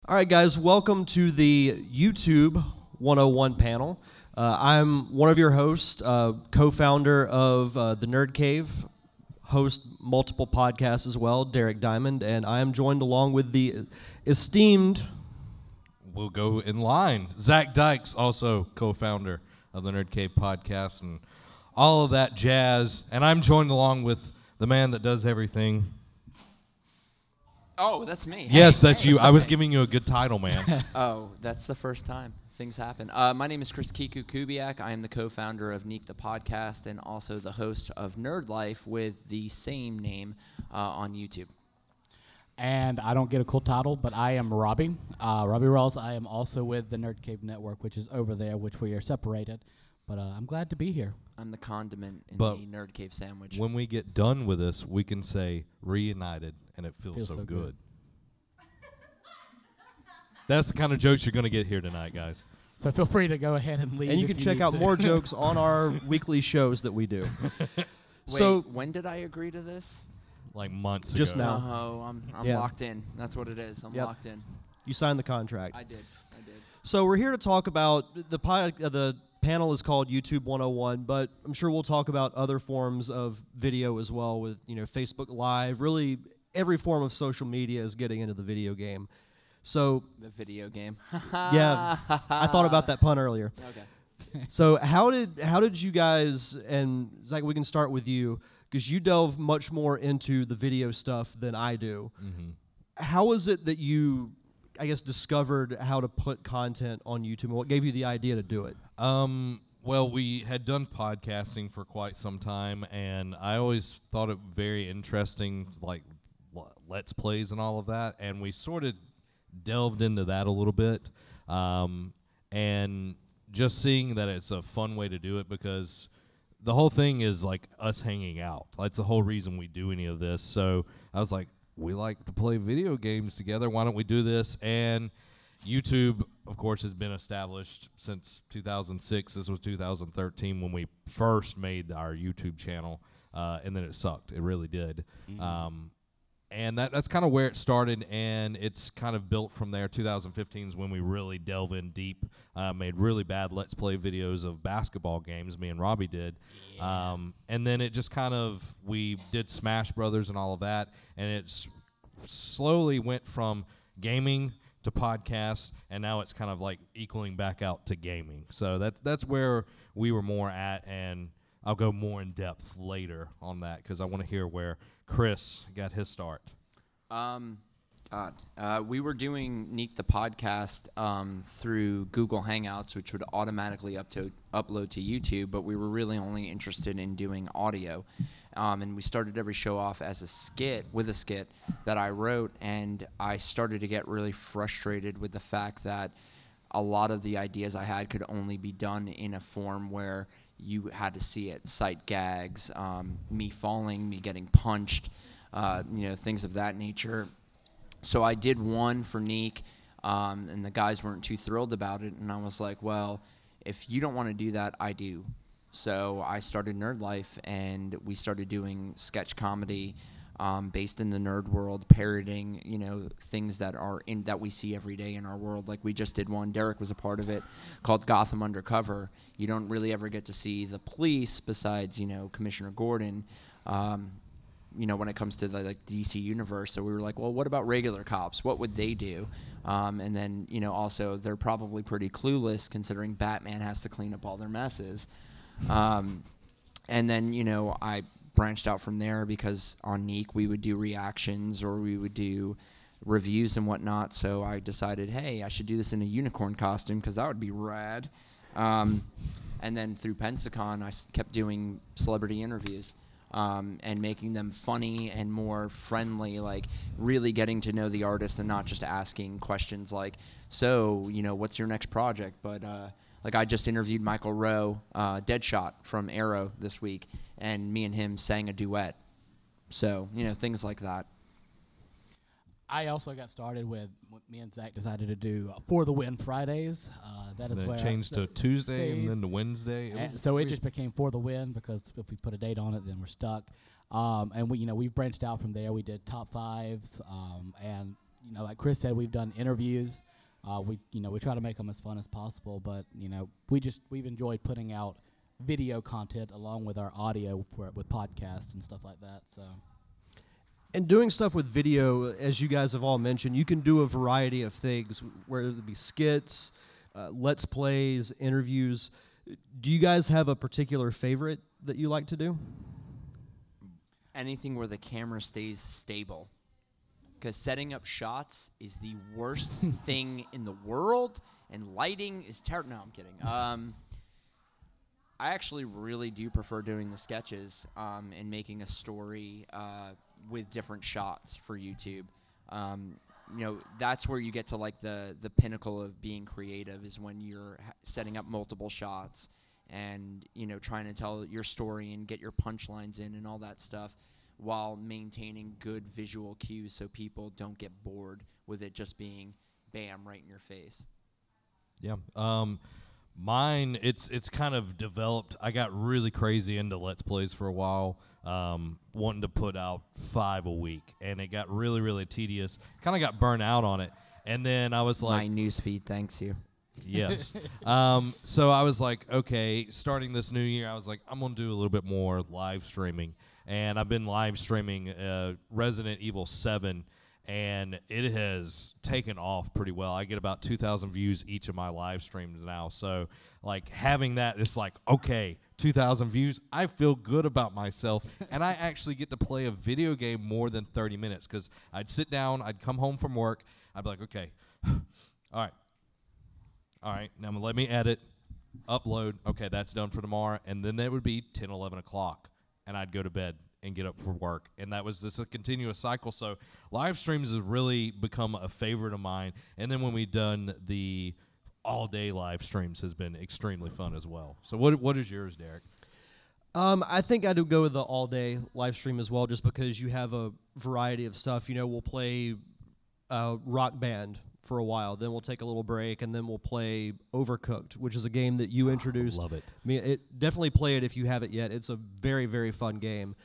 All right, guys, welcome to the YouTube 101 panel. I'm one of your hosts, co-founder of The Nerd Cave, host multiple podcasts as well, Derek Diamond, and I am joined along with the esteemed... We'll go in line. Zach Dykes, also co-founder of the Nerd Cave podcast and all of that jazz. And I'm joined along with the man that does everything. Oh, that's me. Yes, that's you. I was giving you a good title, man. Oh, that's the first time. Things happen. My name is Chris Kiku Kubiak. I am the co-founder of Neek the podcast and also the host of Nerd Life with the same name on YouTube. And I don't get a cool title, but I am Robbie. Robbie Rawls. I am also with the Nerd Cave Network, which is over there, which we are separated. But I'm glad to be here. I'm the condiment in But the Nerd Cave sandwich. when we get done with this, we can say reunited, and it feels so good. That's the kind of jokes you're going to get here tonight, guys. So feel free to go ahead and leave. And you can check out more jokes on our weekly shows that we do. Wait, So, when did I agree to this? Like months Just ago. now. Oh, I'm Yeah. locked in. That's what it is. I'm Yep. locked in. you signed the contract. I did. So we're here to talk about the panel is called YouTube 101, but I'm sure we'll talk about other forms of video as well with, Facebook Live. Really, every form of social media is getting into the video game. So, The video game. yeah, I thought about that pun earlier. Okay. So how did you guys, and Zach, we can start with you, because you delve much more into the video stuff than I do. Mm-hmm. How is it that you, I guess, discovered how to put content on YouTube, and what gave you the idea to do it? Well, we had done podcasting for quite some time, and I always thought it very interesting, like Let's Plays and all of that, and we sort of delved into that a little bit, and just seeing that it's a fun way to do it, because the whole thing is like us hanging out. That's the whole reason we do any of this. So I was like, we like to play video games together. Why don't we do this? And YouTube, of course, has been established since 2006. This was 2013 when we first made our YouTube channel, and then it sucked. It really did. And that's kind of where it started, and it's kind of built from there. 2015 is when we really delve in deep, made really bad Let's Play videos of basketball games, me and Robbie did. Yeah. And then it just kind of, we did Smash Brothers and all of that, and it slowly went from gaming to podcasts, and now it's kind of like equaling back out to gaming. So that's where we were more at, and I'll go more in depth later on that because I want to hear where Chris got his start. We were doing Neek the podcast through Google Hangouts, which would automatically upload to YouTube, but we were really only interested in doing audio. And we started every show off as a skit that I wrote, and I started to get really frustrated with the fact that a lot of the ideas I had could only be done in a form where you had to see it, sight gags, me falling, me getting punched, things of that nature. So I did one for Neek, and the guys weren't too thrilled about it, and I was like, well, if you don't want to do that, I do. So I started Nerd Life, and we started doing sketch comedy based in the nerd world, parroting, things that we see every day in our world. Like we just did one, Derek was a part of it, called Gotham Undercover. You don't really ever get to see the police besides, Commissioner Gordon, when it comes to the DC universe. So we were like, well, what about regular cops? What would they do? And then, also they're probably pretty clueless considering Batman has to clean up all their messes. And then, I branched out from there because on Neek we would do reactions or we would do reviews and whatnot. So I decided, hey, I should do this in a unicorn costume because that would be rad. And then through Pensacon, I kept doing celebrity interviews and making them funny and more friendly, like really getting to know the artist and not just asking questions like, so, what's your next project? But like I just interviewed Michael Rowe, Deadshot from Arrow this week, and me and him sang a duet. So, things like that. I also got started with me and Zach decided to do For the Win Fridays. That is Then where it changed to Tuesday and then to Wednesday. It just became For the Win because if we put a date on it, then we're stuck. And we've branched out from there. We did top fives, and like Chris said, we've done interviews. We try to make them as fun as possible, but we've enjoyed putting out video content along with our audio with podcasts and stuff like that. So, and doing stuff with video, as you guys have all mentioned, you can do a variety of things, whether it be skits, let's plays, interviews. Do you guys have a particular favorite that you like to do? Anything where the camera stays stable. Because setting up shots is the worst thing in the world, and lighting is terrible. No, I'm kidding. I actually really do prefer doing the sketches and making a story with different shots for YouTube. That's where you get to like the pinnacle of being creative, is when you're setting up multiple shots and trying to tell your story and get your punchlines in and all that stuff, while maintaining good visual cues so people don't get bored with it just being bam right in your face. Yeah. Mine, it's kind of developed. I got really crazy into Let's Plays for a while, wanting to put out 5 a week, and it got really, really tedious. Kind of got burnt out on it. And then I was like... My newsfeed thanks you. Yes. So I was like, okay, starting this new year, I was like, I'm going to do a little bit more live streaming. And I've been live streaming Resident Evil 7, and it has taken off pretty well. I get about 2,000 views each of my live streams now. So, like, having that, it's like, okay, 2,000 views, I feel good about myself. And I actually get to play a video game more than 30 minutes, because I'd sit down, I'd come home from work, I'd be like, okay, all right, now let me edit, upload, okay, that's done for tomorrow, and then it would be 10, 11 o'clock. And I'd go to bed and get up for work. And that was just a continuous cycle. So live streams has really become a favorite of mine. And then when we've done the all-day live streams has been extremely fun as well. So what is yours, Derek? I think I'd go with the all-day live stream as well, just because you have a variety of stuff. We'll play Rock Band for a while, then we'll take a little break, and then we'll play Overcooked, which is a game that you introduced. Love it. I mean, definitely play it if you haven't yet. It's a very, very fun game.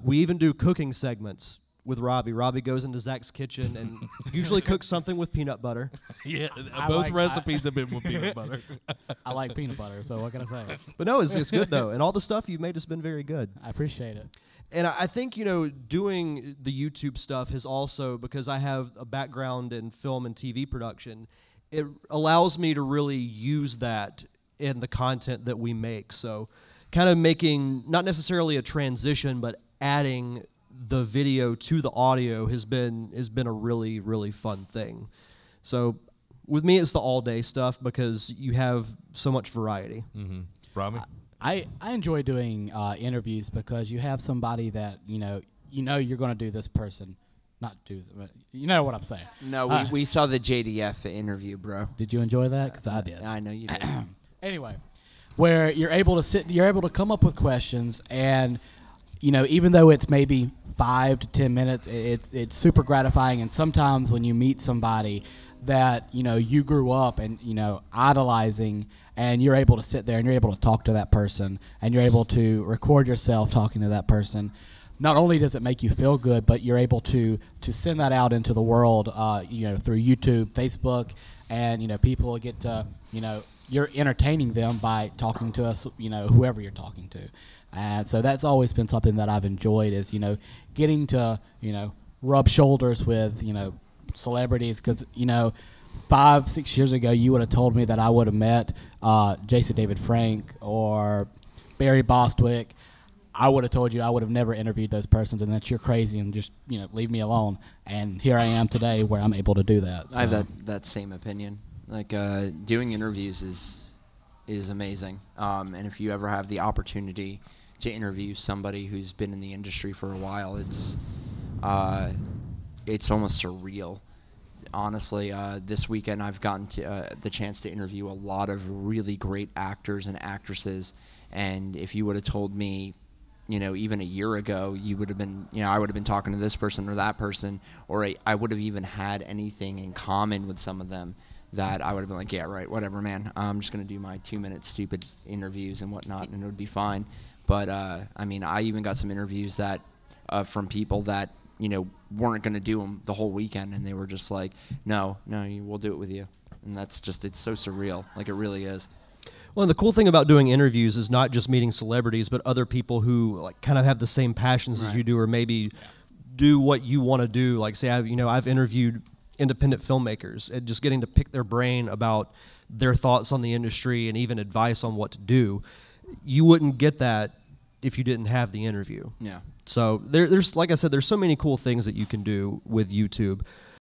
We even do cooking segments with Robbie. Robbie goes into Zach's kitchen and usually cooks something with peanut butter. Yeah, both recipes have been with peanut butter. I like peanut butter, so what can I say? But no, it's good, though. And all the stuff you've made has been very good. I appreciate it. And I think, doing the YouTube stuff has also, because I have a background in film and TV production, it allows me to really use that in the content that we make. So kind of making, not necessarily a transition, but adding the video to the audio has been a really, really fun thing. So with me, it's the all-day stuff because you have so much variety. Mm-hmm. Robbie? I enjoy doing interviews because you have somebody that you're going to do this person, not do, but you know what I'm saying. No, we saw the JDF interview, bro. Did you enjoy that? Because I did. I know you did. Anyway, where you're able to come up with questions, and even though it's maybe 5 to 10 minutes, it's super gratifying. And sometimes when you meet somebody that you grew up and idolizing, and you're able to sit there and you're able to talk to that person and you're able to record yourself talking to that person, not only does it make you feel good, but you're able to send that out into the world, through YouTube, Facebook, and people get to, you're entertaining them by talking to us, whoever you're talking to. And so that's always been something that I've enjoyed, is getting to rub shoulders with celebrities, because 5-6 years ago you would have told me that I would have met Jason David Frank or Barry Bostwick. I would have told you I would have never interviewed those persons, and that you're crazy and just leave me alone. And here I am today where I'm able to do that. So. I have that same opinion. Like doing interviews is amazing, and if you ever have the opportunity to interview somebody who's been in the industry for a while, it's almost surreal. Honestly, this weekend I've gotten the chance to interview a lot of really great actors and actresses, and if you would have told me, even a year ago, you would have been, I would have been talking to this person or that person, or I would have even had anything in common with some of them, that I would have been like, yeah, right, whatever, man. I'm just going to do my 2-minute stupid interviews and whatnot, and it would be fine. But, I even got some interviews that from people that weren't going to do them the whole weekend, and they were just like, no, we'll do it with you. And it's so surreal. Like, it really is. Well, and the cool thing about doing interviews is not just meeting celebrities, but other people who like kind of have the same passions as you do, or maybe do what you want to do. Like, say, I've interviewed independent filmmakers, and just getting to pick their brain about their thoughts on the industry and even advice on what to do. You wouldn't get that if you didn't have the interview. Yeah. So there's like I said, there's so many cool things that you can do with YouTube.